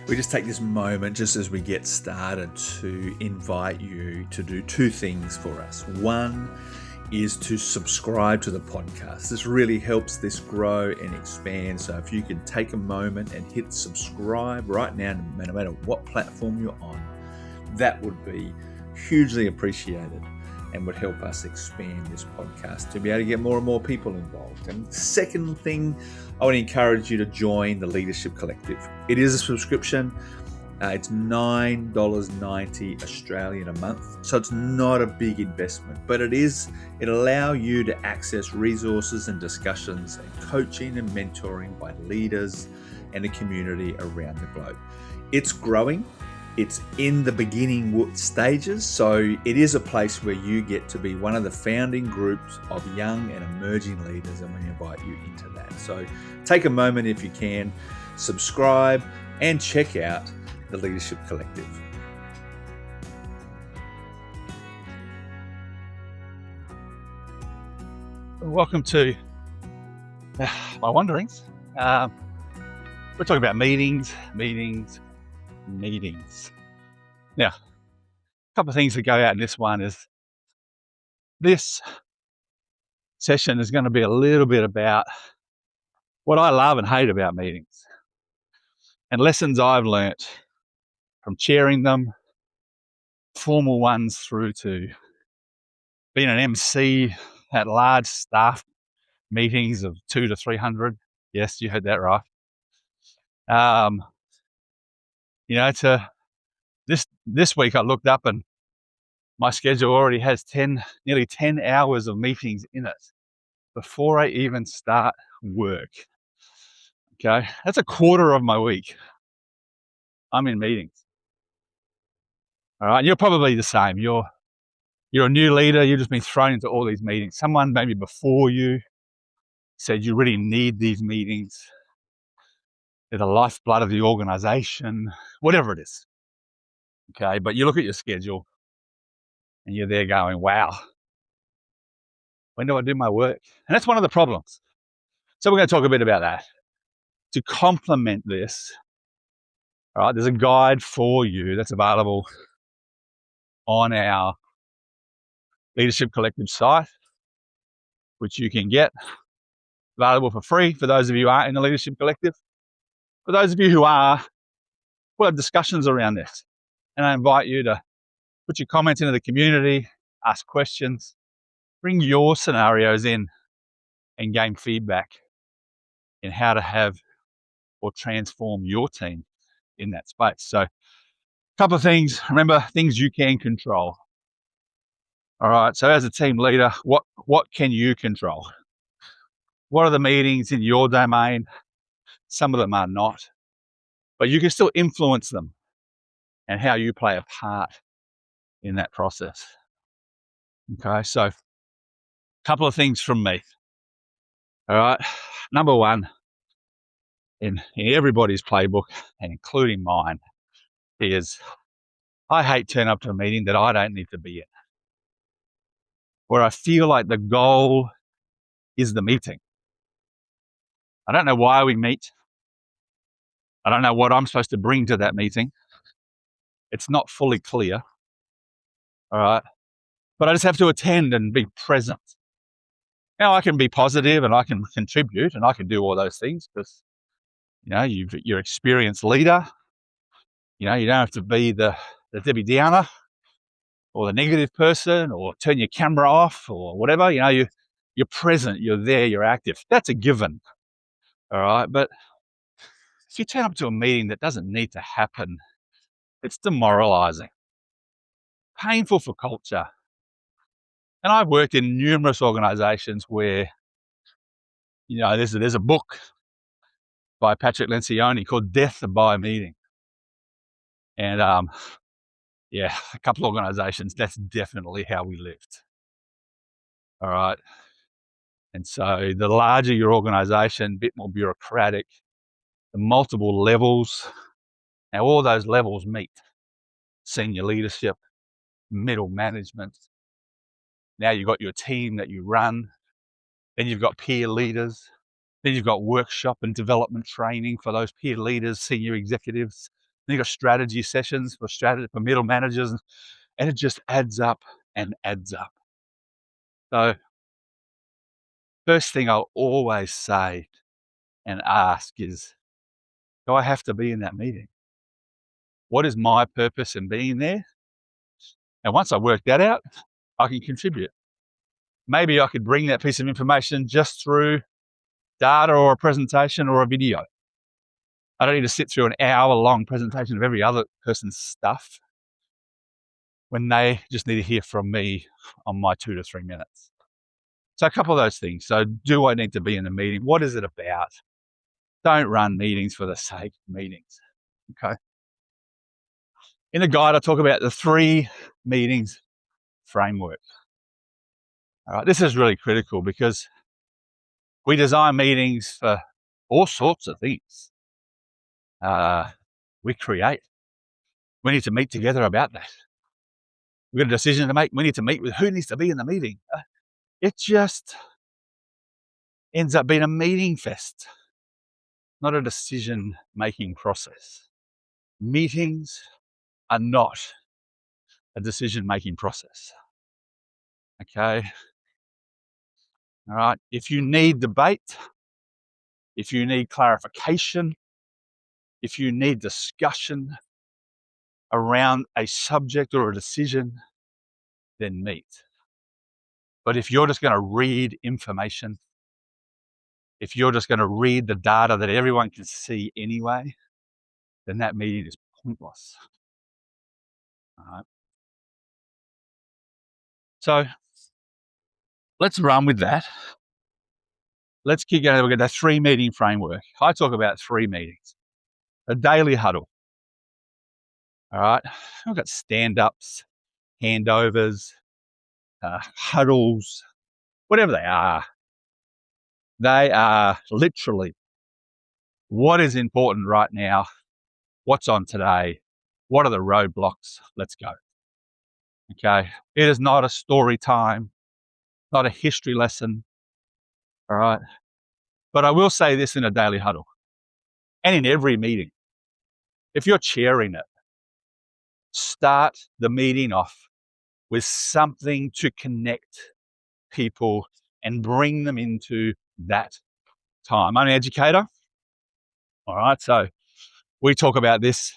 We just take this moment just as we get started to invite you to do two things for us. One is to subscribe to the podcast. This really helps this grow and expand. So if you can take a moment and hit subscribe right now, no matter what platform you're on, that would be hugely appreciated and would help us expand this podcast to be able to get more and more people involved. And second thing, I would encourage you to join the Leadership Collective. It is a subscription. It's $9.90 Australian a month. So it's not a big investment, but it allows you to access resources and discussions and coaching and mentoring by leaders and the community around the globe. It's growing. It's in the beginning stages, so it is a place where you get to be one of the founding groups of young and emerging leaders, and we invite you into that. So take a moment if you can, subscribe and check out the Leadership Collective. Welcome to my wanderings. We're talking about meetings. Now, a couple of things that go out in this one is this session is going to be a little bit about what I love and hate about meetings and lessons I've learnt from chairing them, formal ones through to being an MC at large staff meetings of 200 to 300. Yes, you heard that right. To this week I looked up and my schedule already has nearly 10 hours of meetings in it before I even start work. Okay, that's a quarter of my week. I'm in meetings. All right, you're probably the same. You're a new leader. You've just been thrown into all these meetings. Someone maybe before you said you really need these meetings. They're the lifeblood of the organization, whatever it is. Okay, but you look at your schedule and you're there going, wow, when do I do my work? And that's one of the problems. So we're going to talk a bit about that. To complement this, all right, there's a guide for you that's available on our Leadership Collective site, which you can get available for free for those of you who aren't in the Leadership Collective. For those of you who are, we'll have discussions around this. And I invite you to put your comments into the community, ask questions, bring your scenarios in and gain feedback in how to have or transform your team in that space. So a couple of things, remember, things you can control. All right, so as a team leader, what can you control? What are the meetings in your domain? Some of them are not, but you can still influence them and how you play a part in that process. Okay, so a couple of things from me. All right, number one, in everybody's playbook, and including mine, is I hate turning up to a meeting that I don't need to be in, where I feel like the goal is the meeting. I don't know why we meet. I don't know what I'm supposed to bring to that meeting. It's not fully clear. All right, but I just have to attend and be present. Now, I can be positive and I can contribute and I can do all those things because, you're an experienced leader. You don't have to be the Debbie Downer or the negative person or turn your camera off or whatever. You're present, you're there, you're active. That's a given. All right, but if you turn up to a meeting that doesn't need to happen, it's demoralizing, painful for culture. And I've worked in numerous organizations where, there's a book by Patrick Lencioni called Death by a Meeting. And a couple of organizations, that's definitely how we lived. All right. And so the larger your organization, a bit more bureaucratic, the multiple levels, now all those levels meet. Senior leadership, middle management. Now you've got your team that you run. Then you've got peer leaders. Then you've got workshop and development training for those peer leaders, senior executives. Then you've got strategy sessions for middle managers, and it just adds up and adds up. So first thing I'll always say and ask is, do I have to be in that meeting? What is my purpose in being there? And once I work that out, I can contribute. Maybe I could bring that piece of information just through data or a presentation or a video. I don't need to sit through an hour-long presentation of every other person's stuff when they just need to hear from me on my 2 to 3 minutes. So a couple of those things. So do I need to be in a meeting? What is it about? Don't run meetings for the sake of meetings, okay? In the guide, I talk about the 3 meetings framework. All right, this is really critical because we design meetings for all sorts of things. We create. We need to meet together about that. We've got a decision to make. We need to meet with who needs to be in the meeting. It just ends up being a meeting fest, not a decision-making process. Meetings are not a decision-making process. Okay? All right? If you need debate, if you need clarification, if you need discussion around a subject or a decision, then meet. But if you're just going to read information, if you're just going to read the data that everyone can see anyway, then that meeting is pointless. All right. So let's run with that. Let's keep going. We've got that 3 meeting framework. I talk about 3 meetings. A daily huddle. All right. I've got stand-ups, handovers, huddles, whatever they are. They are literally what is important right now, what's on today, what are the roadblocks, let's go. Okay. It is not a story time, not a history lesson. All right. But I will say this in a daily huddle and in every meeting. If you're chairing it, start the meeting off with something to connect people and bring them into that time. I'm an educator. All right. So we talk about this,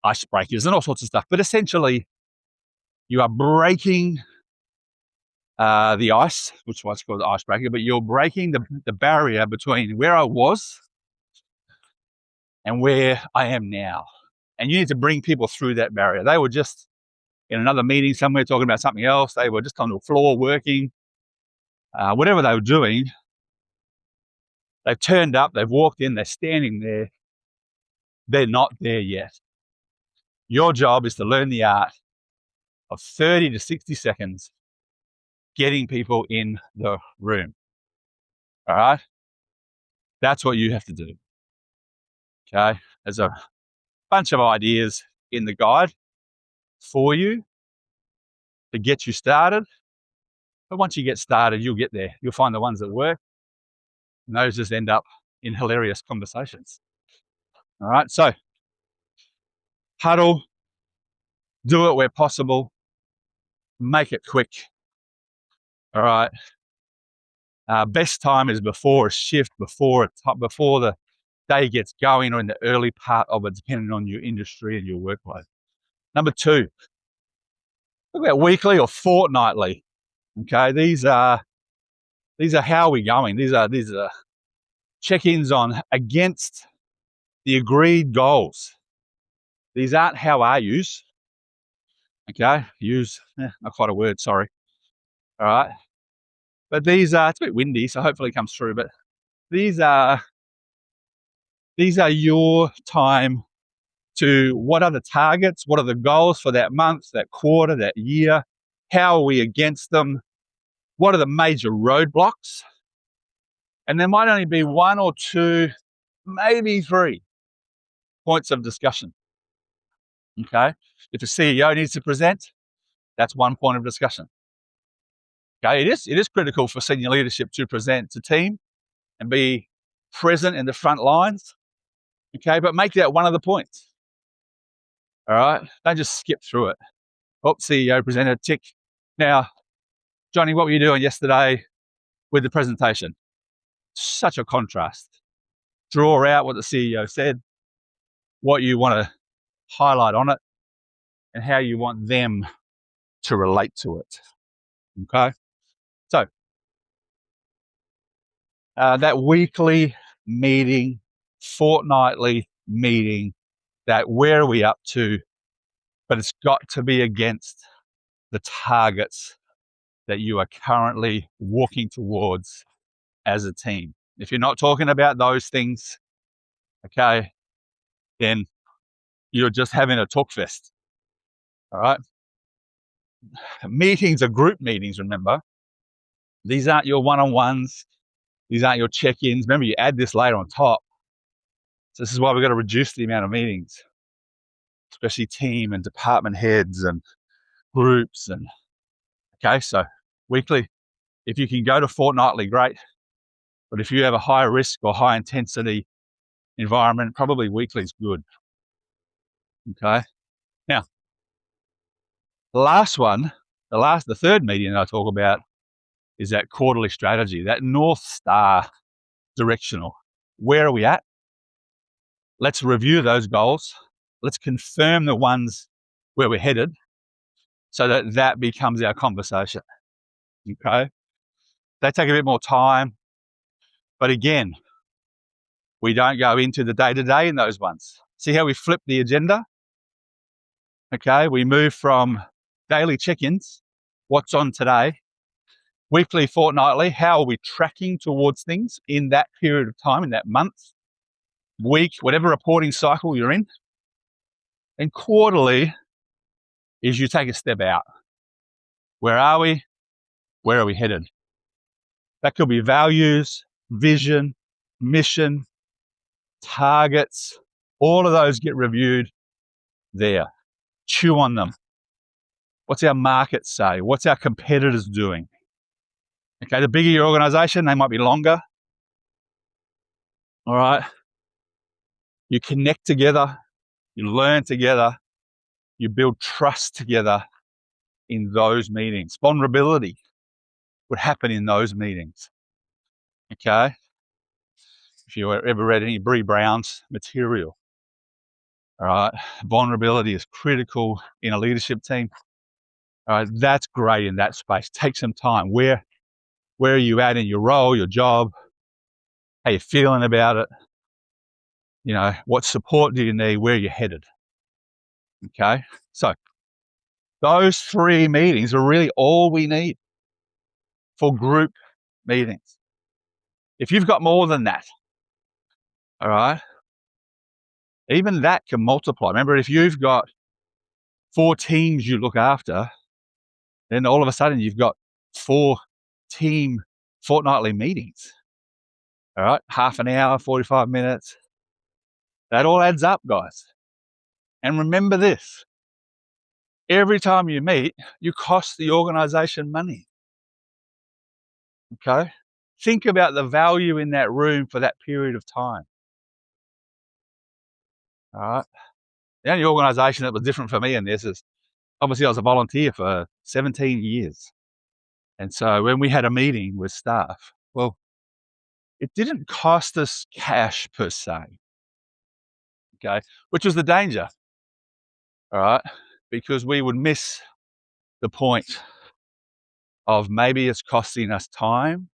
icebreakers and all sorts of stuff. But essentially, you are breaking the ice, which is what's called the icebreaker, but you're breaking the barrier between where I was and where I am now. And you need to bring people through that barrier. They were just in another meeting somewhere talking about something else. They were just on the floor working, whatever they were doing. They've turned up, they've walked in, they're standing there. They're not there yet. Your job is to learn the art of 30 to 60 seconds getting people in the room. All right? That's what you have to do. Okay? There's a bunch of ideas in the guide for you to get you started. But once you get started, you'll get there. You'll find the ones that work. And those just end up in hilarious conversations. All right? So, huddle, do it where possible, make it quick. All right? Best time is before a shift, before the day gets going, or in the early part of it, depending on your industry and your workload. Number 2, look about weekly or fortnightly. Okay, these are how we're going. These are check-ins on against the agreed goals. These aren't how are yous. Okay, use not quite a word. Sorry. All right, but these are, it's a bit windy, so hopefully it comes through. But these are your time to what are the targets, what are the goals for that month, that quarter, that year, how are we against them, what are the major roadblocks, and there might only be 1 or 2, maybe 3 points of discussion. Okay, if a CEO needs to present, that's 1 point of discussion. Okay, it is critical for senior leadership to present to team and be present in the front lines. Okay, but make that one of the points. All right. Don't just skip through it. Oh, CEO presented, tick. Now, Johnny, what were you doing yesterday with the presentation? Such a contrast. Draw out what the CEO said, what you want to highlight on it, and how you want them to relate to it. Okay. So that weekly meeting, fortnightly meeting, that where are we up to, but it's got to be against the targets that you are currently walking towards as a team. If you're not talking about those things, okay, then you're just having a talk fest. All right. Meetings are group meetings, remember. These aren't your one-on-ones. These aren't your check-ins. Remember, you add this later on top. So this is why we've got to reduce the amount of meetings, especially team and department heads and groups. And okay, so weekly, if you can go to fortnightly, great. But if you have a high risk or high intensity environment, probably weekly is good. Okay. Now, the last one, the third meeting that I talk about is that quarterly strategy, that North Star directional. Where are we at? Let's review those goals. Let's confirm the ones where we're headed so that that becomes our conversation. Okay. They take a bit more time, but again, we don't go into the day-to-day in those ones. See how we flip the agenda? Okay, we move from daily check-ins, what's on today, weekly, fortnightly, how are we tracking towards things in that period of time, in that month, week, whatever reporting cycle you're in. And quarterly is you take a step out. Where are we? Where are we headed? That could be values, vision, mission, targets. All of those get reviewed there. Chew on them. What's our market say? What's our competitors doing? Okay, the bigger your organization, they might be longer. All right. You connect together, you learn together, you build trust together in those meetings. Vulnerability would happen in those meetings. Okay. If you ever read any Bree Brown's material, all right, vulnerability is critical in a leadership team. All right, that's great in that space. Take some time. Where are you at in your role, your job? How you feeling about it? You know, what support do you need? Where are you headed? Okay, so those 3 meetings are really all we need for group meetings. If you've got more than that, all right, even that can multiply. Remember, if you've got 4 teams you look after, then all of a sudden you've got 4 team fortnightly meetings. All right, half an hour, 45 minutes. That all adds up, guys. And remember this, every time you meet, you cost the organization money. Okay? Think about the value in that room for that period of time. All right? The only organization that was different for me in this is, obviously I was a volunteer for 17 years. And so when we had a meeting with staff, well, it didn't cost us cash per se. Okay? Which was the danger. All right? Because we would miss the point of maybe it's costing us time.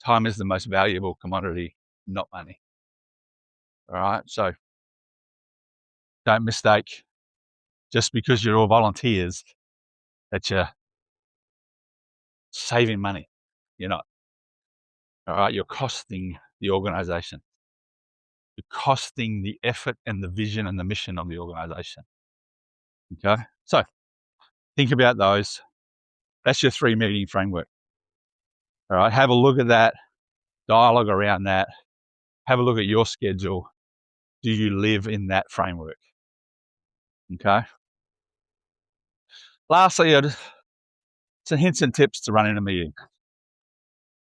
Time is the most valuable commodity, not money. All right, so don't mistake just because you're all volunteers that you're saving money. You're not. All right, you're costing the organization. You're costing the effort and the vision and the mission of the organization. Okay, so think about those. That's your 3 meeting framework. All right, have a look at that, dialogue around that, have a look at your schedule. Do you live in that framework? Okay. Lastly, some hints and tips to running a meeting.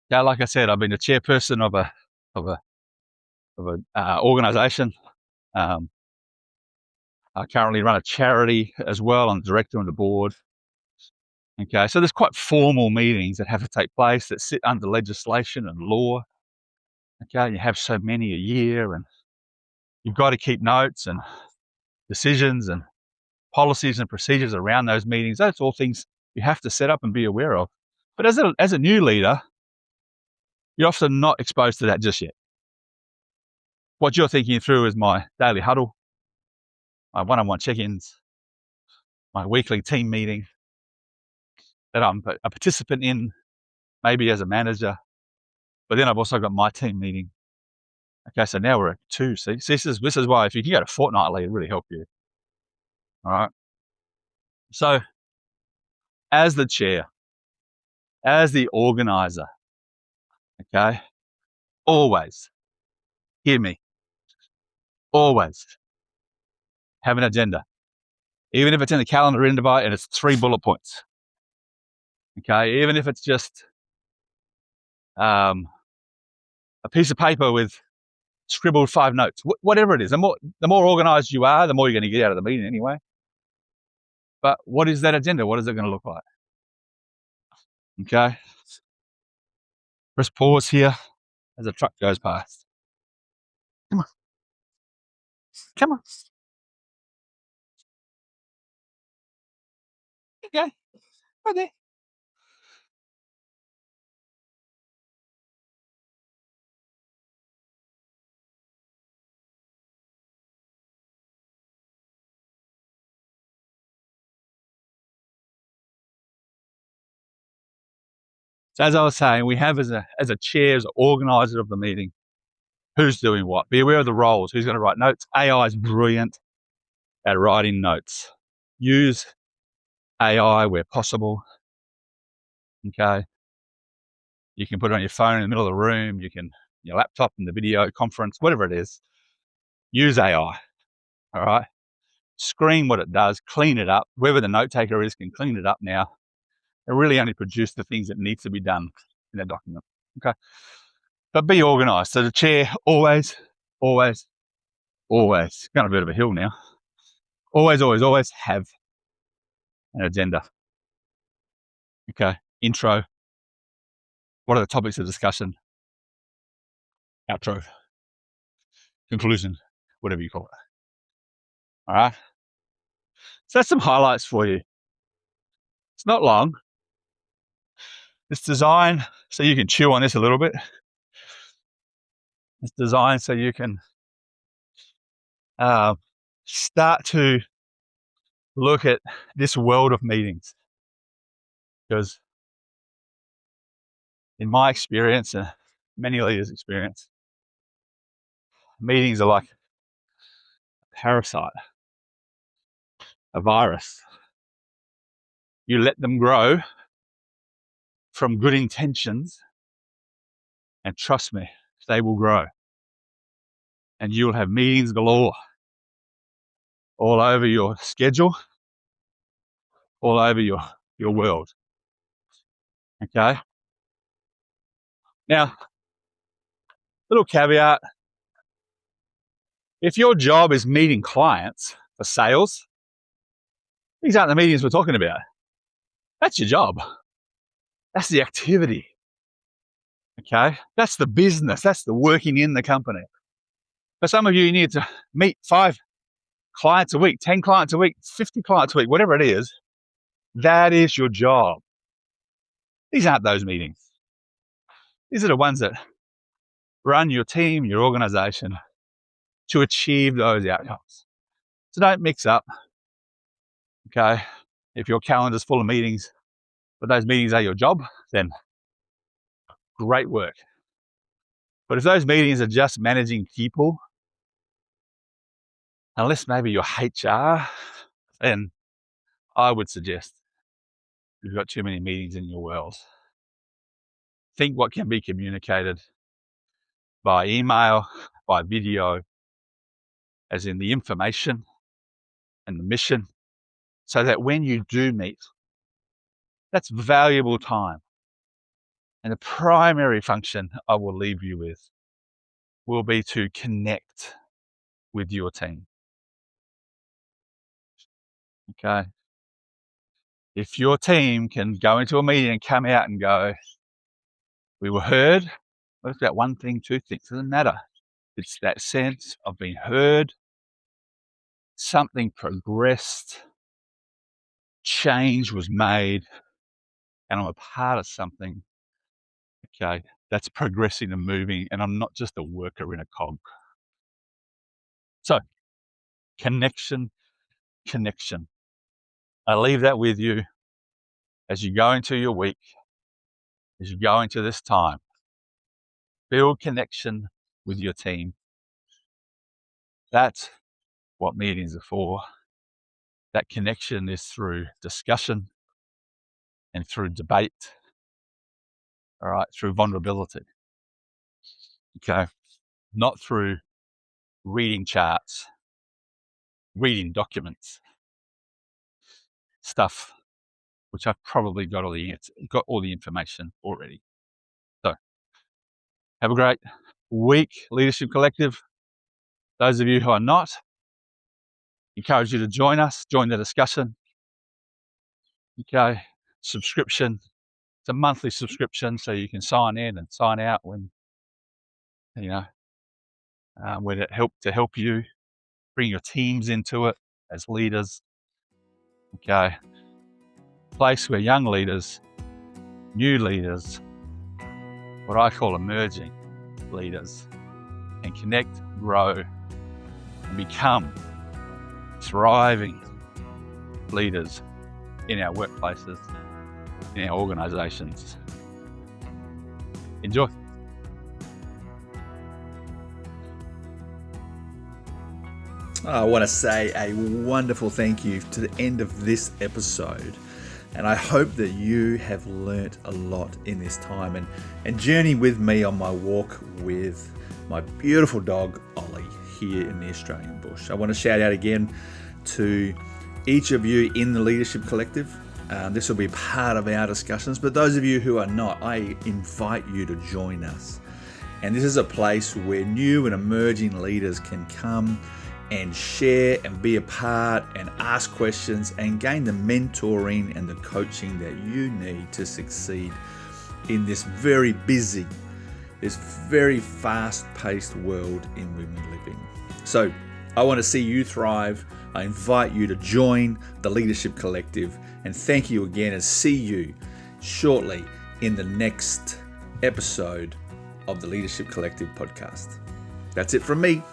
Yeah, like I said, I've been the chairperson of a organization. I currently run a charity as well. I'm the director on the board. Okay, so there's quite formal meetings that have to take place that sit under legislation and law. Okay, you have so many a year, and you've got to keep notes and decisions and policies and procedures around those meetings. That's all things you have to set up and be aware of. But as a new leader, you're often not exposed to that just yet. What you're thinking through is my daily huddle, my one-on-one check-ins, my weekly team meeting that I'm a participant in, maybe as a manager, but then I've also got my team meeting. Okay, so now we're at 2. See, this is why if you can get a fortnightly, it really help you. All right. So as the chair, as the organizer, okay, always, hear me, always have an agenda. Even if it's in a calendar invite and it's 3 bullet points. Okay, even if it's just a piece of paper with scribbled 5 notes, whatever it is. The more organized you are, the more you're going to get out of the meeting anyway. But what is that agenda? What is it going to look like? Okay. Press pause here as a truck goes past. Come on. Come on. Okay. Right there. So as I was saying, we have as a chair, as an organizer of the meeting, who's doing what. Be aware of the roles. Who's going to write notes? AI is brilliant at writing notes. Use AI where possible. Okay. You can put it on your phone in the middle of the room. You can, your laptop in the video conference, whatever it is. Use AI. All right. Screen what it does, clean it up. Whoever the note taker is can clean it up now and really only produce the things that needs to be done in that document. Okay. But be organized. So the chair always, always, always, kind of a bit of a hill now. Always, always, always have an agenda. Okay. Intro. What are the topics of discussion? Outro. Conclusion. Whatever you call it. All right. So that's some highlights for you. It's not long. It's designed so you can chew on this a little bit. It's designed so you can start to look at this world of meetings. Because in my experience and many leaders' experience, meetings are like a parasite, a virus. You let them grow from good intentions, and trust me, they will grow. And you'll have meetings galore all over your schedule, all over your world. Okay? Now, little caveat, if your job is meeting clients for sales, these aren't the meetings we're talking about. That's your job. That's the activity. Okay? That's the business. That's the working in the company. For some of you, you need to meet 5 clients a week, 10 clients a week, 50 clients a week, whatever it is. That is your job. These aren't those meetings. These are the ones that run your team, your organization to achieve those outcomes. So don't mix up. Okay? If your calendar's full of meetings, but those meetings are your job, then great work. But if those meetings are just managing people, unless maybe you're HR, then I would suggest you've got too many meetings in your world. Think what can be communicated by email, by video, as in the information and the mission, so that when you do meet, that's valuable time. And the primary function I will leave you with will be to connect with your team. Okay. If your team can go into a meeting and come out and go, we were heard, what's that one thing, two things? Doesn't matter. It's that sense of being heard, something progressed, change was made, and I'm a part of something, okay, that's progressing and moving, and I'm not just a worker in a cog. So, connection. I leave that with you as you go into your week, as you go into this time. Build connection with your team. That's what meetings are for. That connection is through discussion and through debate, all right, through vulnerability, okay, not through reading charts, reading documents, stuff which I've probably got all the information already. So, have a great week, Leadership Collective. Those of you who are not, encourage you to join us, join the discussion. Okay, subscription. It's a monthly subscription, so you can sign in and sign out when it help you bring your teams into it as leaders. Okay, place where young leaders, new leaders, what I call emerging leaders, can connect, grow, and become thriving leaders in our workplaces, in our organizations. Enjoy. I want to say a wonderful thank you to the end of this episode. And I hope that you have learnt a lot in this time and journey with me on my walk with my beautiful dog, Ollie, here in the Australian bush. I want to shout out again to each of you in the Leadership Collective. This will be part of our discussions, but those of you who are not, I invite you to join us. And this is a place where new and emerging leaders can come and share and be a part and ask questions and gain the mentoring and the coaching that you need to succeed in this very busy, this very fast-paced world in which we live in. So I want to see you thrive. I invite you to join the Leadership Collective, and thank you again, and see you shortly in the next episode of the Leadership Collective podcast. That's it from me.